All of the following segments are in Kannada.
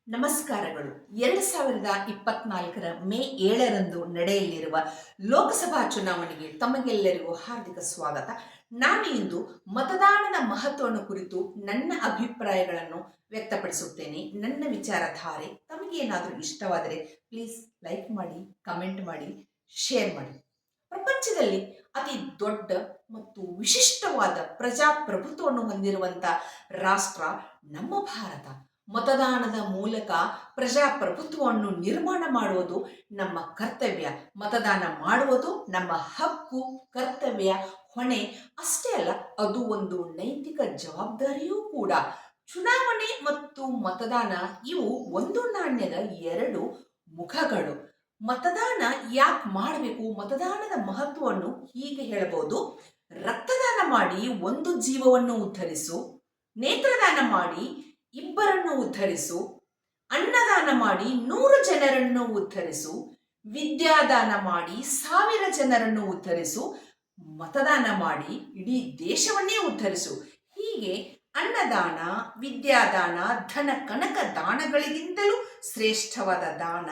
ನಮಸ್ಕಾರಗಳು. 2024ರ ಮೇ 7ರಂದು ನಡೆಯಲಿರುವ ಲೋಕಸಭಾ ಚುನಾವಣೆಗೆ ತಮಗೆಲ್ಲರಿಗೂ ಹಾರ್ದಿಕ ಸ್ವಾಗತ. ನಾನು ಇಂದು ಮತದಾನದ ಮಹತ್ವವನ್ನು ಕುರಿತು ನನ್ನ ಅಭಿಪ್ರಾಯಗಳನ್ನು ವ್ಯಕ್ತಪಡಿಸುತ್ತೇನೆ. ನನ್ನ ವಿಚಾರಧಾರೆ ತಮಗೇನಾದರೂ ಇಷ್ಟವಾದರೆ ಪ್ಲೀಸ್ ಲೈಕ್ ಮಾಡಿ, ಕಮೆಂಟ್ ಮಾಡಿ, ಶೇರ್ ಮಾಡಿ. ಪ್ರಪಂಚದಲ್ಲಿ ಅತಿ ದೊಡ್ಡ ಮತ್ತು ವಿಶಿಷ್ಟವಾದ ಪ್ರಜಾಪ್ರಭುತ್ವವನ್ನು ಹೊಂದಿರುವಂಥ ರಾಷ್ಟ್ರ ನಮ್ಮ ಭಾರತ. ಮತದಾನದ ಮೂಲಕ ಪ್ರಜಾಪ್ರಭುತ್ವವನ್ನು ನಿರ್ಮಾಣ ಮಾಡುವುದು ನಮ್ಮ ಕರ್ತವ್ಯ. ಮತದಾನ ಮಾಡುವುದು ನಮ್ಮ ಹಕ್ಕು, ಕರ್ತವ್ಯ, ಹೊಣೆ. ಅಷ್ಟೇ ಅಲ್ಲ, ಅದು ಒಂದು ನೈತಿಕ ಜವಾಬ್ದಾರಿಯೂ ಕೂಡ. ಚುನಾವಣೆ ಮತ್ತು ಮತದಾನ ಇವು ಒಂದು ನಾಣ್ಯದ ಎರಡು ಮುಖಗಳು. ಮತದಾನ ಯಾಕೆ ಮಾಡಬೇಕು? ಮತದಾನದ ಮಹತ್ವವನ್ನು ಹೀಗೆ ಹೇಳಬಹುದು: ರಕ್ತದಾನ ಮಾಡಿ ಒಂದು ಜೀವವನ್ನು ಉದ್ಧರಿಸು, ನೇತ್ರದಾನ ಮಾಡಿ ಇಬ್ಬರನ್ನು ಉದ್ಧರಿಸು, ಅನ್ನದಾನ ಮಾಡಿ 100 ಜನರನ್ನು ಉದ್ಧರಿಸು, ವಿದ್ಯಾದಾನ ಮಾಡಿ 1000 ಜನರನ್ನು ಉದ್ಧರಿಸು, ಮತದಾನ ಮಾಡಿ ಇಡೀ ದೇಶವನ್ನೇ ಉದ್ಧರಿಸು. ಹೀಗೆ ಅನ್ನದಾನ, ವಿದ್ಯಾದಾನ, ಧನ ಕನಕ ದಾನಗಳಿಗಿಂತಲೂ ಶ್ರೇಷ್ಠವಾದ ದಾನ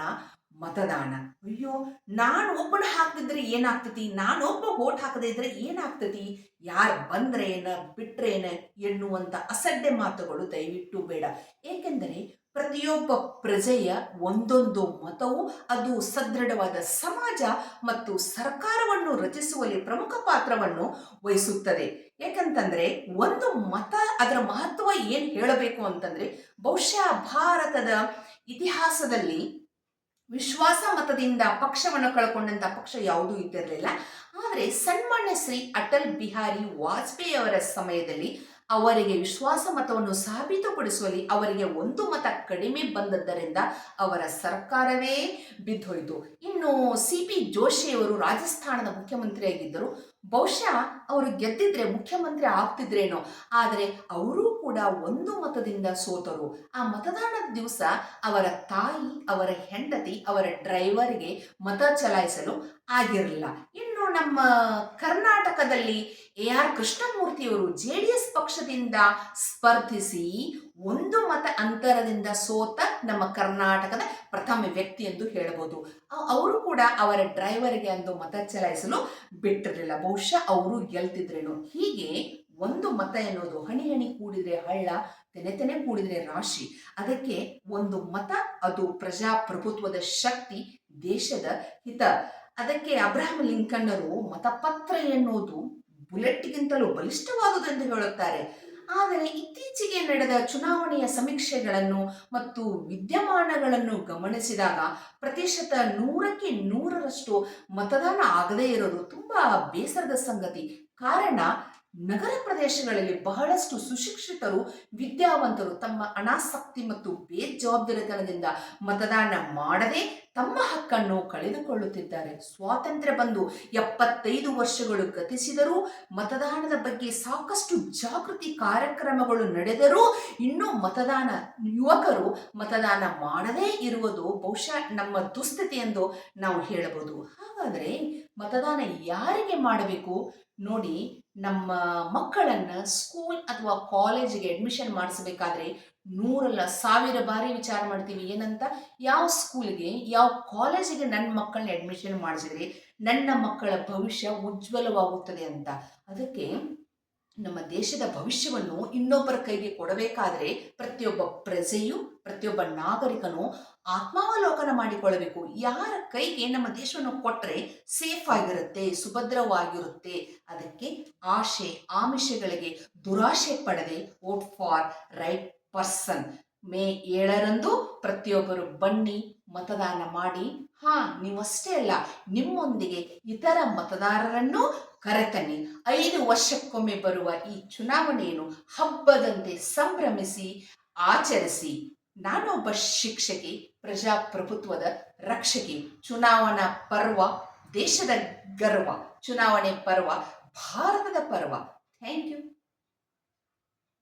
ಮತದಾನ. ಅಯ್ಯೋ, ನಾನು ಒಬ್ಬನ ಹಾಕ್ತಿದ್ರೆ ಏನಾಗ್ತತಿ, ನಾನೊಬ್ಬ ವೋಟ್ ಹಾಕದೇ ಇದ್ರೆ ಏನಾಗ್ತತಿ, ಯಾರು ಬಂದ್ರೇನ ಬಿಟ್ರೇನ ಎನ್ನುವಂಥ ಅಸಡ್ಡೆ ಮಾತುಗಳು ದಯವಿಟ್ಟು ಬೇಡ. ಏಕೆಂದರೆ ಪ್ರತಿಯೊಬ್ಬ ಪ್ರಜೆಯ ಒಂದೊಂದು ಮತವು ಅದು ಸದೃಢವಾದ ಸಮಾಜ ಮತ್ತು ಸರ್ಕಾರವನ್ನು ರಚಿಸುವಲ್ಲಿ ಪ್ರಮುಖ ಪಾತ್ರವನ್ನು ವಹಿಸುತ್ತದೆ. ಯಾಕಂತಂದ್ರೆ ಒಂದು ಮತ, ಅದರ ಮಹತ್ವ ಏನು ಹೇಳಬೇಕು ಅಂತಂದ್ರೆ, ಬಹುಶಃ ಭಾರತದ ಇತಿಹಾಸದಲ್ಲಿ ವಿಶ್ವಾಸ ಮತದಿಂದ ಪಕ್ಷವನ್ನು ಕಳ್ಕೊಂಡಂತ ಪಕ್ಷ ಯಾವುದೂ ಇದ್ದಿರಲಿಲ್ಲ. ಆದರೆ ಸನ್ಮಾನ್ಯ ಶ್ರೀ ಅಟಲ್ ಬಿಹಾರಿ ವಾಜಪೇಯಿ ಅವರ ಸಮಯದಲ್ಲಿ ಅವರಿಗೆ ವಿಶ್ವಾಸ ಮತವನ್ನು ಸಾಬೀತುಪಡಿಸುವಲ್ಲಿ ಅವರಿಗೆ ಒಂದು ಮತ ಕಡಿಮೆ ಬಂದದ್ದರಿಂದ ಅವರ ಸರ್ಕಾರವೇ ಬಿದ್ದೋಯ್ತು. ಇನ್ನು ಸಿ.ಪಿ. ಜೋಶಿಯವರು ರಾಜಸ್ಥಾನದ ಮುಖ್ಯಮಂತ್ರಿಯಾಗಿದ್ದರು. ಬಹುಶಃ ಅವರು ಗೆದ್ದಿದ್ರೆ ಮುಖ್ಯಮಂತ್ರಿ ಆಗ್ತಿದ್ರೇನೋ, ಆದರೆ ಅವರೂ ಕೂಡ ಒಂದು ಮತದಿಂದ ಸೋತರು. ಆ ಮತದಾನದ ದಿವಸ ಅವರ ತಾಯಿ, ಅವರ ಹೆಂಡತಿ, ಅವರ ಡ್ರೈವರ್ಗೆ ಮತ ಚಲಾಯಿಸಲು ಆಗಿರಲಿಲ್ಲ. ಇನ್ನು ನಮ್ಮ ಕರ್ನಾಟಕದಲ್ಲಿ AR ಕೃಷ್ಣಮೂರ್ತಿಯವರು JDS ಪಕ್ಷದಿಂದ ಸ್ಪರ್ಧಿಸಿ ಒಂದು ಮತ ಅಂತರದಿಂದ ಸೋತ ನಮ್ಮ ಕರ್ನಾಟಕದ ಪ್ರಥಮ ವ್ಯಕ್ತಿ ಎಂದು ಹೇಳಬಹುದು. ಅವರು ಕೂಡ ಅವರ ಡ್ರೈವರ್ಗೆ ಅಂದು ಮತ ಚಲಾಯಿಸಲು ಬಿಟ್ಟಿರಲಿಲ್ಲ. ಬಹುಶಃ ಅವರು ಗೆಲ್ತಿದ್ರೇನು. ಹೀಗೆ ಒಂದು ಮತ ಎನ್ನುವುದು ಹಣಿ ಹಣಿ ಕೂಡಿದ್ರೆ ಹಳ್ಳ, ತೆನೆ ತೆನೆ ಕೂಡಿದ್ರೆ ರಾಶಿ. ಅದಕ್ಕೆ ಒಂದು ಮತ ಅದು ಪ್ರಜಾಪ್ರಭುತ್ವದ ಶಕ್ತಿ, ದೇಶದ ಹಿತ. ಅದಕ್ಕೆ ಅಬ್ರಹಂ ಲಿಂಕನ್ನರು ಮತಪತ್ರ ಎನ್ನುವುದು ಬುಲೆಟ್ಗಿಂತಲೂ ಬಲಿಷ್ಠವಾದುದು ಎಂದು ಹೇಳುತ್ತಾರೆ. ಆದರೆ ಇತ್ತೀಚೆಗೆ ನಡೆದ ಚುನಾವಣೆಯ ಸಮೀಕ್ಷೆಗಳನ್ನು ಮತ್ತು ವಿದ್ಯಮಾನಗಳನ್ನು ಗಮನಿಸಿದಾಗ ಪ್ರತಿಶತ 100ಕ್ಕೆ 100ರಷ್ಟು ಮತದಾನ ಆಗದೇ ಇರೋದು ತುಂಬಾ ಬೇಸರದ ಸಂಗತಿ. ಕಾರಣ, ನಗರ ಪ್ರದೇಶಗಳಲ್ಲಿ ಬಹಳಷ್ಟು ಸುಶಿಕ್ಷಿತರು, ವಿದ್ಯಾವಂತರು ತಮ್ಮ ಅನಾಸಕ್ತಿ ಮತ್ತು ಬೇಜವಾಬ್ದಾರಿತನದಿಂದ ಮತದಾನ ಮಾಡದೆ ತಮ್ಮ ಹಕ್ಕನ್ನು ಕಳೆದುಕೊಳ್ಳುತ್ತಿದ್ದಾರೆ. ಸ್ವಾತಂತ್ರ್ಯ ಬಂದು 75 ವರ್ಷಗಳು ಗತಿಸಿದರೂ ಮತದಾನದ ಬಗ್ಗೆ ಸಾಕಷ್ಟು ಜಾಗೃತಿ ಕಾರ್ಯಕ್ರಮಗಳು ನಡೆದರೂ ಇನ್ನೂ ಯುವಕರು ಮತದಾನ ಮಾಡದೇ ಇರುವುದು ಬಹುಶಃ ನಮ್ಮ ದುಸ್ಥಿತಿ ಎಂದು ನಾವು ಹೇಳಬಹುದು. ಹಾಗಾದರೆ ಮತದಾನ ಯಾರಿಗೆ ಮಾಡಬೇಕು ನೋಡಿ. ನಮ್ಮ ಮಕ್ಕಳನ್ನು ಸ್ಕೂಲ್ ಅಥವಾ ಕಾಲೇಜಿಗೆ ಅಡ್ಮಿಷನ್ ಮಾಡಿಸಬೇಕಾದ್ರೆ 100 ಅಲ್ಲ 1000 ಬಾರಿ ವಿಚಾರ ಮಾಡ್ತೀವಿ. ಏನಂತ? ಯಾವ ಸ್ಕೂಲ್ಗೆ, ಯಾವ ಕಾಲೇಜಿಗೆ ನನ್ನ ಮಕ್ಕಳನ್ನ ಅಡ್ಮಿಷನ್ ಮಾಡಿಸಿದ್ರೆ ನನ್ನ ಮಕ್ಕಳ ಭವಿಷ್ಯ ಉಜ್ವಲವಾಗುತ್ತದೆ ಅಂತ. ಅದಕ್ಕೆ ನಮ್ಮ ದೇಶದ ಭವಿಷ್ಯವನ್ನು ಇನ್ನೊಬ್ಬರ ಕೈಗೆ ಕೊಡಬೇಕಾದ್ರೆ ಪ್ರತಿಯೊಬ್ಬ ಪ್ರಜೆಯು, ಪ್ರತಿಯೊಬ್ಬ ನಾಗರಿಕನು ಆತ್ಮಾವಲೋಕನ ಮಾಡಿಕೊಳ್ಳಬೇಕು. ಯಾರ ಕೈಗೆ ನಮ್ಮ ದೇಶವನ್ನು ಕೊಟ್ಟರೆ ಸೇಫ್ ಆಗಿರುತ್ತೆ, ಸುಭದ್ರವಾಗಿರುತ್ತೆ. ಅದಕ್ಕೆ ಆಶೆ ಆಮಿಷಗಳಿಗೆ ದುರಾಶೆ ಪಡದೆ vote for right person. May 7ರಂದು ಪ್ರತಿಯೊಬ್ಬರು ಬನ್ನಿ, ಮತದಾನ ಮಾಡಿ. ನೀವಷ್ಟೇ ಅಲ್ಲ, ನಿಮ್ಮೊಂದಿಗೆ ಇತರ ಮತದಾರರನ್ನು ಕರೆತನ್ನಿ. 5 ವರ್ಷಕ್ಕೊಮ್ಮೆ ಬರುವ ಈ ಚುನಾವಣೆಯನ್ನು ಹಬ್ಬದಂತೆ ಸಂಭ್ರಮಿಸಿ ಆಚರಿಸಿ. ನಾನೊಬ್ಬ ಶಿಕ್ಷಕಿ, ಪ್ರಜಾಪ್ರಭುತ್ವದ ರಕ್ಷಕಿ. ಚುನಾವಣಾ ಪರ್ವ ದೇಶದ ಗರ್ವ, ಚುನಾವಣೆ ಪರ್ವ ಭಾರತದ ಪರ್ವ. Thank you.